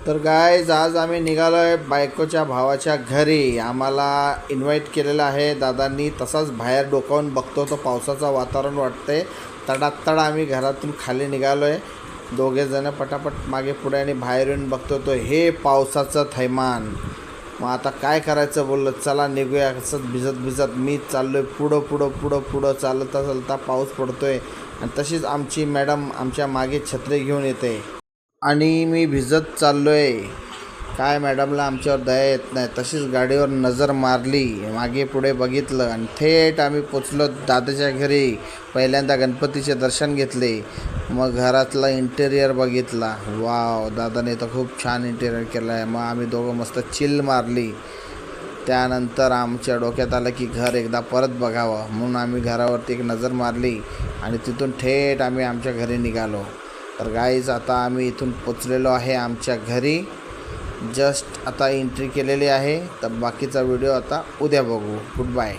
तर गाईज आज आम्ही निघालो आहे बायकोच्या भावाच्या घरी. आम्हाला इन्व्हाइट केलेलं आहे दादांनी. तसाच बाहेर डोकावून बघतो तो पावसाचं वातावरण वाटतंय. तडातड आम्ही घरातून खाली निघालो आहे. दोघेजणं पटापट मागे पुढे आणि बाहेर येऊन बघतो तो हे पावसाचं थैमान. मग आता काय करायचं बोललं, चला निघूया. असंच भिजत भिजत मी चाललो आहे पुढं पुढं पुढं पुढं. चालता चालता पाऊस पडतो आहे आणि तशीच आमची मॅडम आमच्या मागे छत्री घेऊन येते आणि मी भिजत चाललो आहे. काय मॅडमला आमच्यावर दया येत नाही. तशीच गाडीवर नजर मारली, मागे पुढे बघितलं आणि थेट आम्ही पोचलो दादाच्या घरी. पहिल्यांदा गणपतीचे दर्शन घेतले, मग घरातला इंटेरियर बघितला. वाव, दादाने तर खूप छान इंटेरियर केलं आहे. मग आम्ही दोघं मस्त चिल मारली. त्यानंतर आमच्या डोक्यात आलं की घर एकदा परत बघावं, म्हणून आम्ही घरावरती एक नजर मारली आणि तिथून थेट आम्ही आमच्या घरी निघालो. तर गाईज आता आम्ही इथून पोचलेलो आहे आमच्या घरी. जस्ट आता एंट्री केलेली आहे. तर बाकीचा व्हिडिओ आता उद्या बघू. Good bye.